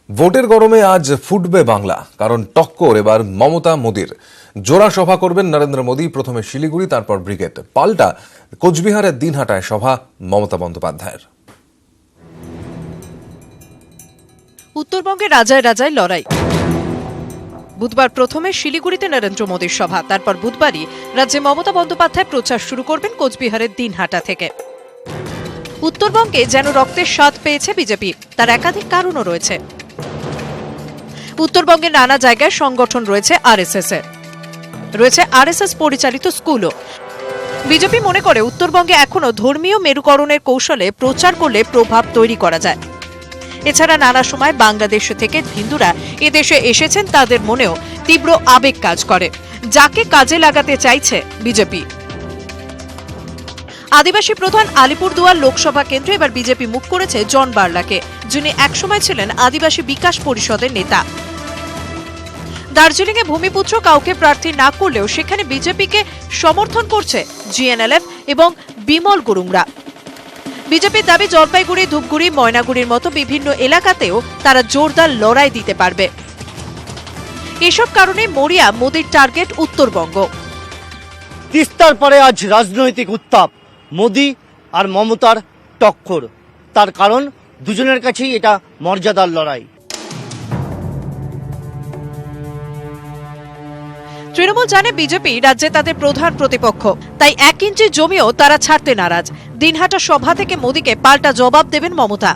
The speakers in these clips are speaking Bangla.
ভোটের গরমে আজ ফুটবে বাংলা, কারণ টক্কর এবার মমতা মোদির। জোড়া সভা করবেন নরেন্দ্র মোদী, প্রথমে শিলিগুড়ি তারপর ব্রিগেড। পাল্টা কোচবিহারের দিনহাটায় সভা মমতা বন্দ্যোপাধ্যায়ের। উত্তরবঙ্গে রাজায় রাজায় লড়াই। বুধবার প্রথমে শিলিগুড়িতে নরেন্দ্র মোদীর সভা, তারপর বুধবারই রাজ্যে মমতা বন্দ্যোপাধ্যায় প্রচার শুরু করবেন কোচবিহারের দিনহাটা থেকে। উত্তরবঙ্গে যেন রক্তের স্বাদ পেয়েছে বিজেপি, তার একাধিক কারণও রয়েছে। উত্তরবঙ্গের নানা জায়গায় সংগঠন রয়েছে আরএসএস এর, রয়েছে আরএসএস পরিচালিত স্কুলও। বিজেপি মনে করে উত্তরবঙ্গে এখনো ধর্মীয় মেরুকরণের কৌশলে প্রচার করলে প্রভাব তৈরি করা যায়। এছাড়া নানা সময় বাংলাদেশ থেকে হিন্দুরা এদেশে এসেছেন, তাদের মনেও তীব্র আবেগ কাজ করে, যাকে কাজে লাগাতে চাইছে বিজেপি। আদিবাসী প্রধান আলিপুরদুয়ার লোকসভা কেন্দ্রে এবার বিজেপি মুখ করেছে জন বার্লাকে, যিনি একসময় ছিলেন আদিবাসী বিকাশ পরিষদের নেতা। দার্জিলিংয়ে ভূমিপুত্র কাউকে প্রার্থী না করলেও সেখানে বিজেপিকে সমর্থন করছে জিএনএলএফ এবং বিমল গুরুংরা। বিজেপির দাবি জলপাইগুড়ি, ধূপগুড়ি, ময়নাগুড়ির মতো বিভিন্ন এলাকাতেও তারা জোরদার লড়াই দিতে পারবে। এসব কারণে মরিয়া মোদির টার্গেট উত্তরবঙ্গ। তিস্তার পরে আজ রাজনৈতিক উত্তাপ, মোদি আর মমতার টক্কর। তার কারণ দুজনের কাছেই এটা মর্যাদার লড়াই। তৃণমূল জানে বিজেপি রাজ্যে তাদের প্রধান প্রতিপক্ষ, তাই 1 ইঞ্চি জমিও তারা ছাড়তে নারাজ। দিনহাটা সভা থেকে মোদীকে পাল্টা জবাব দেবেন মমতা।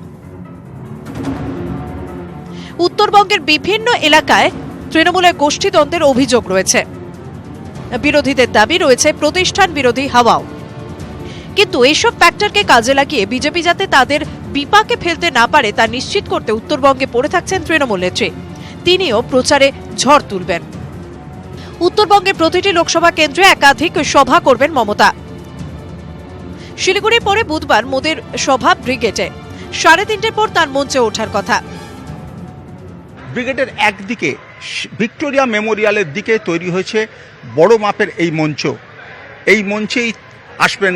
উত্তরবঙ্গের বিভিন্ন এলাকায় তৃণমূলের গোষ্ঠীদ্বন্দ্বের অভিযোগ রয়েছে। বিরোধীদের দাবি রয়েছে প্রতিষ্ঠান বিরোধী হাওয়াও। কিন্তু এইসব ফ্যাক্টরকে কাজে লাগিয়ে বিজেপি যাতে তাদের বিপাকে ফেলতে না পারে তা নিশ্চিত করতে উত্তরবঙ্গে পড়ে থাকছেন তৃণমূল নেত্রী। তিনিও প্রচারে ঝড় তুলবেন। উত্তরবঙ্গের প্রতিটি লোকসভা কেন্দ্রে একাধিক সভা করবেন মমতা। শিলিগুড়ির পরে বুধবার মোদীর সভা ব্রিগেডে। 3:30 পর তার মঞ্চে ওঠার কথা। ব্রিগেডের একদিকে ভিক্টোরিয়া মেমোরিয়ালের দিকে তৈরি হয়েছে বড় মাপের এই মঞ্চ। এই মঞ্চেই আসবেন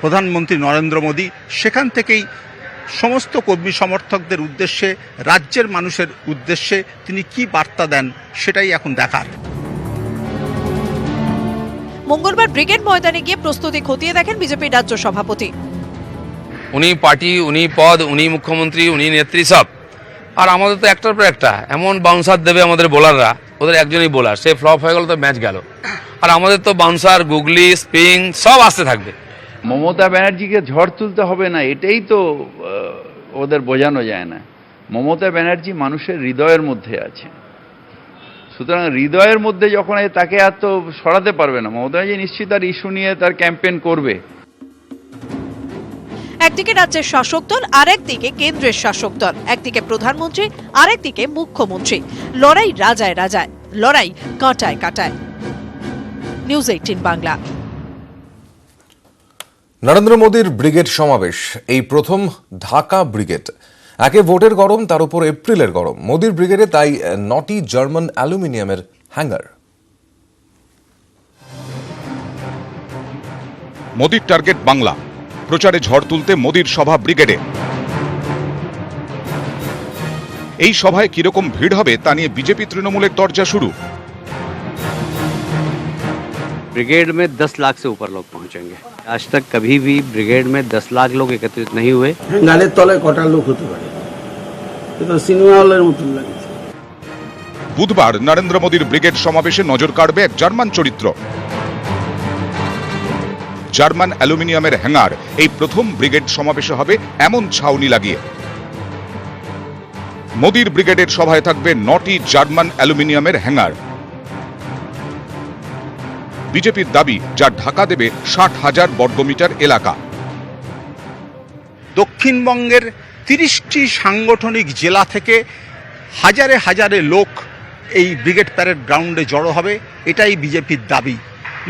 প্রধানমন্ত্রী নরেন্দ্র মোদী। সেখান থেকেই সমস্ত কর্মী সমর্থকদের উদ্দেশ্যে, রাজ্যের মানুষের উদ্দেশ্যে তিনি কি বার্তা দেন সেটাই এখন দেখার। মঙ্গলবার ব্রিগেড ময়দানে গিয়ে প্রস্তুতি খতিয়ে দেখেন বিজেপির রাজ্য সভাপতি। উনি পার্টি, উনি পদ, উনি মুখ্যমন্ত্রী, উনি নেত্রী সব। আর আমাদের তো একটার পর একটা এমন বাউন্সার দেবে আমাদের বোলাররা, ওদের একজনই বোলার, সে ফ্লপ হয়ে গেল তো ম্যাচ গেল। আর আমাদের তো বাউন্সার, গুগলি, স্পিন সব আসতে থাকবে। মমতা ব্যানার্জিকে ঝড় তুলতে হবে না, এটাই তো ওদের বোঝানো যায় না। মমতা ব্যানার্জি মানুষের হৃদয়ের মধ্যে আছে, সুতরাং হৃদয়ের মধ্যে যখন তাকে এত সরাতে পারবে না। মমতা ব্যানার্জি নিশ্চিত তার ইস্যু নিয়ে তার ক্যাম্পেইন করবে। একদিকে রাজ্যের শাসক দল, আরেকদিকে কেন্দ্রের শাসক দল, একদিকে প্রধানমন্ত্রী, আরেকদিকে মুখ্যমন্ত্রী। লড়াই রাজায় রাজায়, লড়াই কাঁটায় কাঁটায়। নিউজ 18 বাংলা। নরেন্দ্র মোদীর ব্রিগেড সমাবেশ, এই প্রথম ঢাকা ব্রিগেড। একে ভোটের গরম, তার উপর এপ্রিলের গরম। মোদীর ব্রিগেডে তাই 9টি জার্মান অ্যালুমিনিয়ামের হ্যাঙ্গার। মোদীর টার্গেট বাংলা, প্রচারে ঝড় তুলতে মোদীর সভা ব্রিগেডে। এই সভায় কিরকম ভিড় হবে তা নিয়ে বিজেপি তৃণমূলের দরজা শুরু। ब्रिगेड में 10 लाख से ऊपर लोग पहुंचेंगे। आज तक कभी भी ब्रिगेड में 10 लाख लोग एकत्रित नहीं हुए। গানের তলায় কটা লোক হতে পারে, এটা সিনেমা হলের মতন লাগে। বুধবার নরেন্দ্র মোদীর ব্রিগেড সমাবেশে নজর কাড়বে এক জার্মান চরিত্র। জার্মান অ্যালুমিনিয়ামের হ্যাঙ্গার এই প্রথম ব্রিগেড সমাবেশে হবে এমন ছাউনি লাগিয়ে। মোদীর ব্রিগেডের সভায় থাকবে 9টি জার্মান অ্যালুমিনিয়ামের হ্যাঙ্গার। বিজেপির দাবি, যা ঢাকা দেবে 60,000 বর্গমিটার এলাকা। দক্ষিণবঙ্গের 30টি সাংগঠনিক জেলা থেকে হাজারে হাজারে লোক এই ব্রিগেড প্যারেড গ্রাউন্ডে জড়ো হবে, এটাই বিজেপির দাবি।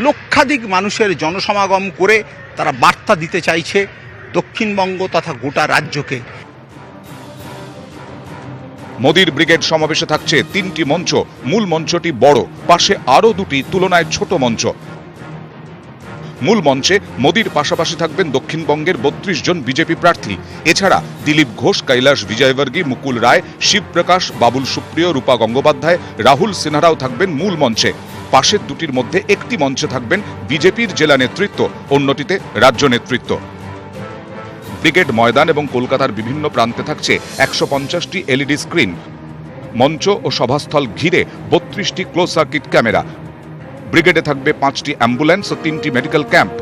লক্ষাধিক মানুষের জনসমাগম করে তারা বার্তা দিতে চাইছে দক্ষিণবঙ্গ তথা গোটা রাজ্যকে। মোদীর ব্রিগেড সমাবেশে থাকছে 3টি মঞ্চ। মূল মঞ্চটি বড়, পাশে আরো 2টি তুলনায় ছোট মঞ্চ। মূল মঞ্চে মোদির পাশাপাশি থাকবেন দক্ষিণবঙ্গের 32 জন বিজেপি প্রার্থী। এছাড়া দিলীপ ঘোষ, কৈলাস বিজয়বর্গী, মুকুল রায়, শিবপ্রকাশ, বাবুল সুপ্রিয়, রূপা গঙ্গোপাধ্যায়, রাহুল সিনহারাও থাকবেন মূল মঞ্চে। পাশের দুটির মধ্যে একটি মঞ্চে থাকবেন বিজেপির জেলা নেতৃত্ব, অন্যটিতে রাজ্য নেতৃত্ব। ব্রিগেড ময়দান এবং কলকাতার বিভিন্ন প্রান্তে থাকছে 150টি এলইডি স্ক্রিন। মঞ্চ ও সভাস্থল ঘিরে 32টি ক্লোজ সার্কিট ক্যামেরা। ব্রিগেডে থাকবে 5টি অ্যাম্বুলেন্স ও 3টি মেডিকেল ক্যাম্প।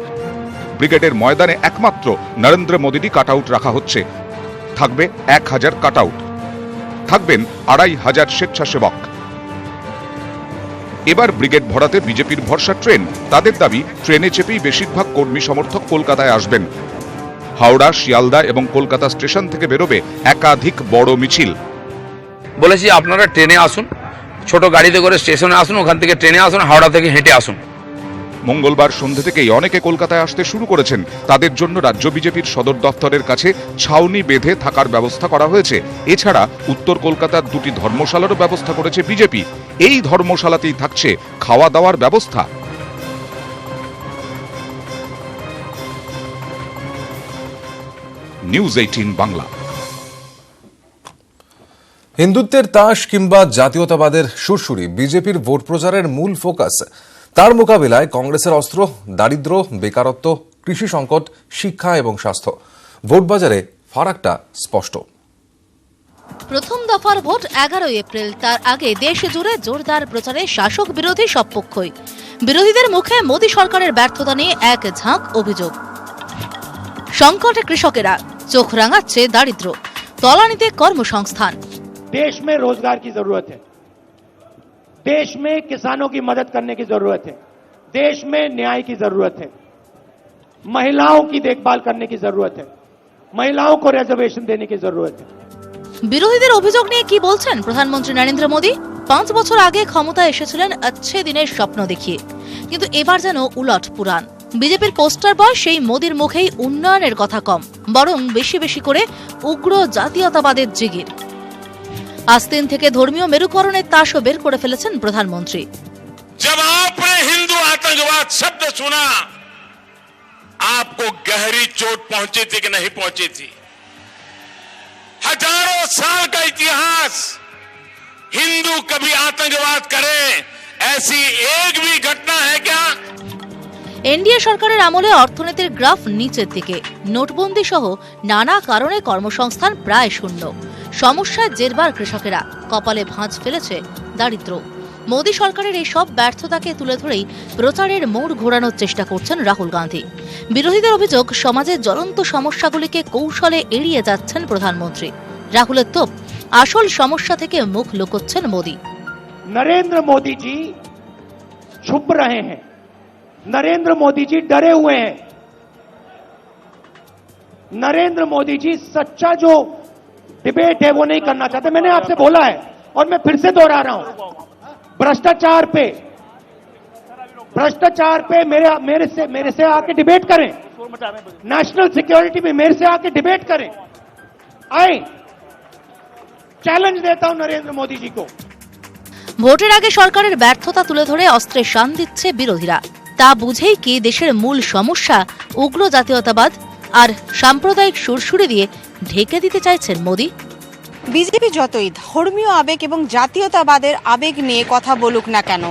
ব্রিগেডের ময়দানে একমাত্র নরেন্দ্র মোদীরই কাটআউট রাখা হচ্ছে। থাকবে 1000 কাটআউট। থাকবেন 2500 স্বেচ্ছাসেবক। এবার ব্রিগেড ভরাতে বিজেপির ভরসা ট্রেন। তাদের দাবি, ট্রেনে চেপেই বেশিরভাগ কর্মী সমর্থক কলকাতায় আসবেন। হাওড়া, শিয়ালদা এবং কলকাতা স্টেশন থেকে বেরোবে একাধিক বড় মিছিল। বলেছি আপনারা ট্রেনে আসুন, ছোট গাড়িতে করে স্টেশনে আসুন, ওখান থেকে ট্রেনে আসুন, হাওড়া থেকে হেঁটে আসুন। মঙ্গলবার সন্ধ্যে থেকেই অনেকে কলকাতায় আসতে শুরু করেছেন। তাদের জন্য রাজ্য বিজেপির সদর দফতরের কাছে ছাউনি বেঁধে থাকার ব্যবস্থা করা হয়েছে। এছাড়া উত্তর কলকাতার 2টি ধর্মশালারও ব্যবস্থা করেছে বিজেপি। এই ধর্মশালাতেই থাকছে খাওয়া দাওয়ার ব্যবস্থা। নিউজ 18 বাংলা। হিন্দুত্বের তাস কিংবা জাতীয়তাবাদের সুরসুরি বিজেপির ভোট প্রচারের মূল ফোকাস। তার মোকাবিলায় কংগ্রেসের অস্ত্র দারিদ্র্য, বেকারত্ব, কৃষি সংকট, শিক্ষা এবং স্বাস্থ্য। ভোট বাজারে ফারাকটা স্পষ্ট। প্রথম দফার ভোট 11 এপ্রিল। তার আগে দেশ জুড়ে জোরদার প্রচারে শাসক বিরোধী সব পক্ষই। বিরোধীদের মুখে মোদী সরকারের ব্যর্থতা নিয়ে এক ঝাঁক অভিযোগ। সংকটে কৃষকেরা, চোখ রাঙাচ্ছে দারিদ্র্য, তলানিতে কর্মসংস্থান। देश में रोजगार की जरूरत है, देश में किसानों की मदद करने की जरूरत है, देश में न्याय की जरूरत है, महिलाओं की देखभाल करने की जरूरत है, महिलाओं को रिजर्वेशन देने की जरूरत है। বিরোধীদের অভিযোগ নিয়ে কি বলছেন প্রধানমন্ত্রী নরেন্দ্র মোদী? 5 বছর আগে ক্ষমতায় এসেছিলেন अच्छे দিনের স্বপ্ন দেখিয়ে, কিন্তু এবার যেন উলট পুরাণ। বিজেপির পোস্টার বয় সেই মোদীর মুখেই উন্নয়নের কথা কম, বরং বেশি বেশি করে উগ্র জাতীয়তাবাদের জিগির। আস্তিন থেকে ধর্মীয় মেরুকরণের তাসও বের করে ফেলেছেন প্রধানমন্ত্রী। जब आपने हिंदू आतंकवाद शब्द सुना, आपको गहरी चोट पहुंची थी कि नहीं पहुंची थी? हजारों साल का इतिहास, हिंदू कभी आतंकवाद करे ऐसी एक भी घटना है क्या? এনডিএ সরকারের আমলে অর্থনীতির গ্রাফ নিচের দিকে। নোটবন্দি সহ নানা কারণে কর্মসংস্থান প্রায় শূন্য। সমস্যায় জেরবার কৃষকেরা, কপালে ভাঁজ ফেলেছে দারিদ্র্য। মোদী সরকারের এই সব ব্যর্থতাকে তুলে ধরেই প্রচারের মোড় ঘোরানোর চেষ্টা করছেন রাহুল গান্ধী। বিরোধীদের অভিযোগ, সমাজের জ্বলন্ত সমস্যাগুলিকে কৌশলে এড়িয়ে যাচ্ছেন প্রধানমন্ত্রী। রাহুলের তোপ, আসল সমস্যা থেকে মুখ লুকোচ্ছেন মোদী। नरेंद्र मोदी जी छुप रहे हैं, नरेंद्र मोदी जी डरे हुए हैं, नरेंद्र मोदी जी सच्चा जो डिबेट है वो नहीं करना चाहते। मैंने आपसे बोला है और मैं फिर से दोहरा रहा हूं, भ्रष्टाचार पे मेरे से आके डिबेट करें, नेशनल सिक्योरिटी पे मेरे से आके डिबेट करें। आए, चैलेंज देता हूं नरेंद्र मोदी जी को। ভোটের আগে সরকারের ব্যর্থতা তুলে ধরে অস্ত্রে শান দিচ্ছে বিরোধীরা। তা বুঝেই কি দেশের মূল সমস্যা উগ্র জাতীয়তাবাদ আর সাম্প্রদায়িক সুরসুরি দিয়ে ঢেকে দিতে চাইছেন মোদী? বিজেপি যতই ধর্মীয় আবেগ এবং জাতীয়তাবাদের আবেগ নিয়ে কথা বলুক না কেন,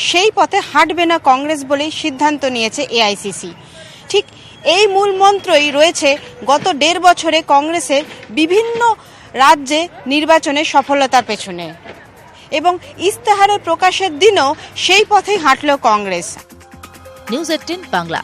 সেই পথে হাঁটবে না কংগ্রেস বলেই সিদ্ধান্ত নিয়েছে এআইসিসি। ঠিক এই মূল মন্ত্রই রয়েছে গত 1.5 বছরে কংগ্রেসের বিভিন্ন রাজ্যে নির্বাচনের সফলতার পেছনে, এবং ইস্তেহারের প্রকাশের দিনও সেই পথেই হাঁটল কংগ্রেস। নিউজ 18 বাংলা।